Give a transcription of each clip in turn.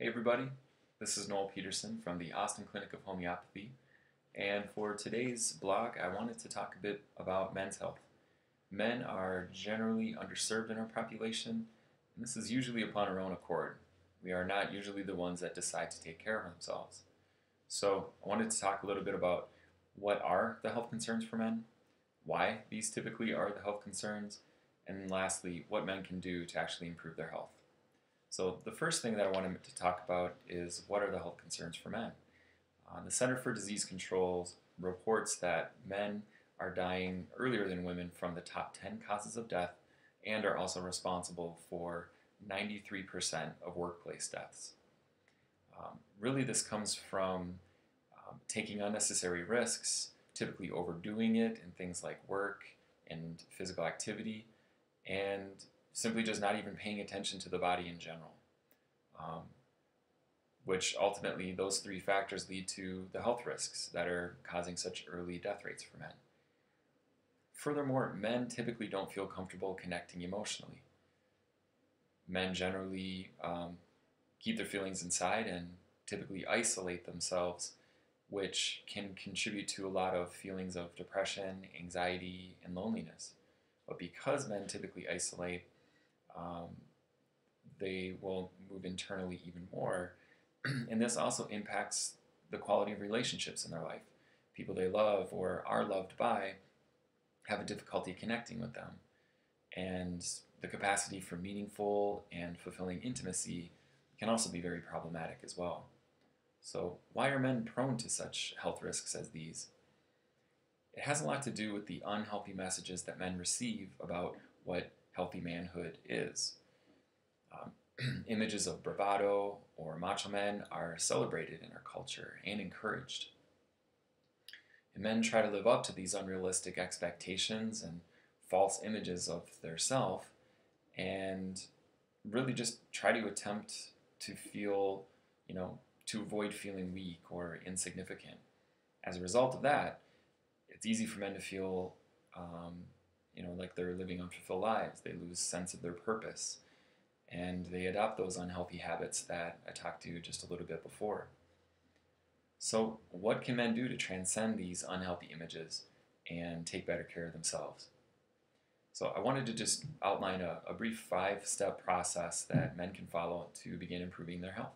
Hey everybody, this is Noel Peterson from the Austin Clinic of Homeopathy, and for today's blog I wanted to talk a bit about men's health. Men are generally underserved in our population, and this is usually upon our own accord. We are not usually the ones that decide to take care of themselves. So I wanted to talk a little bit about what are the health concerns for men, why these typically are the health concerns, and lastly, what men can do to actually improve their health. So the first thing that I wanted to talk about is what are the health concerns for men. The Center for Disease Control reports that men are dying earlier than women from the top 10 causes of death and are also responsible for 93% of workplace deaths. Really this comes from taking unnecessary risks, typically overdoing it in things like work and physical activity, and simply just not even paying attention to the body in general, which ultimately those three factors lead to the health risks that are causing such early death rates for men. Furthermore, men typically don't feel comfortable connecting emotionally. Men generally keep their feelings inside and typically isolate themselves, which can contribute to a lot of feelings of depression, anxiety, and loneliness. But because men typically isolate, they will move internally even more, and this also impacts the quality of relationships in their life. People they love or are loved by have a difficulty connecting with them, and the capacity for meaningful and fulfilling intimacy can also be very problematic as well. So why are men prone to such health risks as these? It has a lot to do with the unhealthy messages that men receive about what healthy manhood is. Images of bravado or macho men are celebrated in our culture and encouraged. And men try to live up to these unrealistic expectations and false images of their self, and really just try to attempt to feel, to avoid feeling weak or insignificant. As a result of that, it's easy for men to feel like they're living unfulfilled lives. They lose sense of their purpose, and they adopt those unhealthy habits that I talked to just a little bit before. So what can men do to transcend these unhealthy images and take better care of themselves? So I wanted to just outline a brief 5-step process that men can follow to begin improving their health.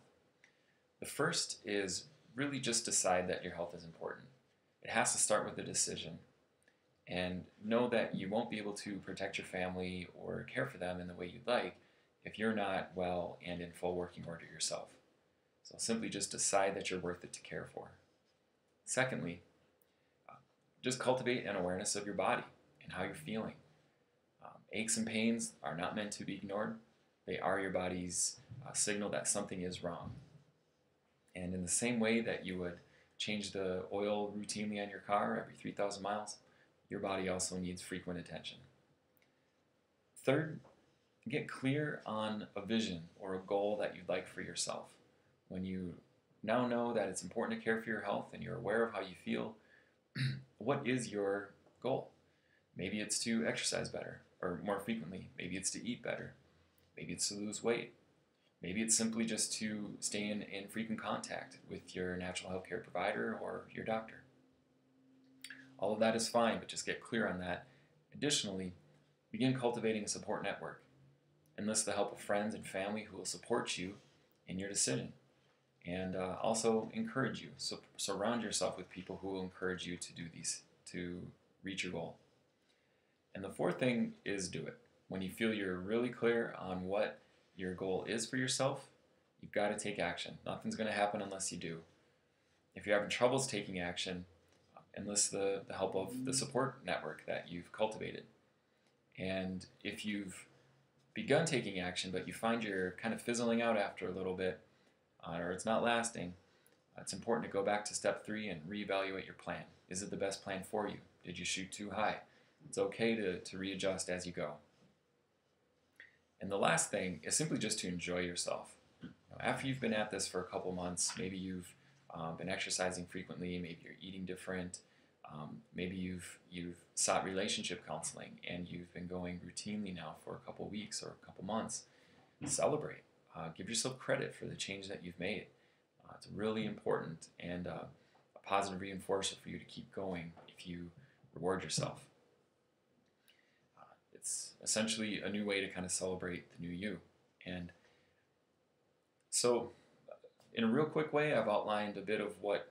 The first is really just decide that your health is important. It has to start with a decision. And know that you won't be able to protect your family or care for them in the way you'd like if you're not well and in full working order yourself. So simply just decide that you're worth it to care for. Secondly, just cultivate an awareness of your body and how you're feeling. Aches and pains are not meant to be ignored. They are your body's signal that something is wrong. And in the same way that you would change the oil routinely on your car every 3,000 miles, your body also needs frequent attention. Third, get clear on a vision or a goal that you'd like for yourself. When you now know that it's important to care for your health and you're aware of how you feel, what is your goal? Maybe it's to exercise better or more frequently. Maybe it's to eat better. Maybe it's to lose weight. Maybe it's simply just to stay in frequent contact with your natural health care provider or your doctor. All of that is fine, but just get clear on that. Additionally, begin cultivating a support network. Enlist the help of friends and family who will support you in your decision, and also encourage you. So surround yourself with people who will encourage you to do these, to reach your goal. And the fourth thing is do it. When you feel you're really clear on what your goal is for yourself, you've got to take action. Nothing's going to happen unless you do. If you're having troubles taking action, enlist the help of the support network that you've cultivated. And if you've begun taking action but you find you're kind of fizzling out after a little bit, or it's not lasting, it's important to go back to step 3 and reevaluate your plan. Is it the best plan for you? Did you shoot too high? It's okay to readjust as you go. And the last thing is simply just to enjoy yourself. After you've been at this for a couple months, maybe you've been exercising frequently, maybe you're eating different, maybe you've sought relationship counseling and you've been going routinely now for a couple weeks or a couple months. Celebrate. Give yourself credit for the change that you've made. It's really important and a positive reinforcer for you to keep going if you reward yourself. It's essentially a new way to kind of celebrate the new you. And so, in a real quick way, I've outlined a bit of what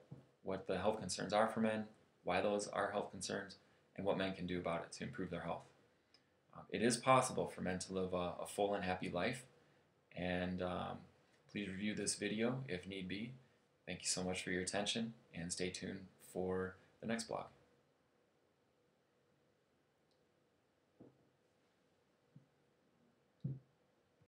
the health concerns are for men, why those are health concerns, and what men can do about it to improve their health. It is possible for men to live a full and happy life, and please review this video if need be. Thank you so much for your attention, and stay tuned for the next blog.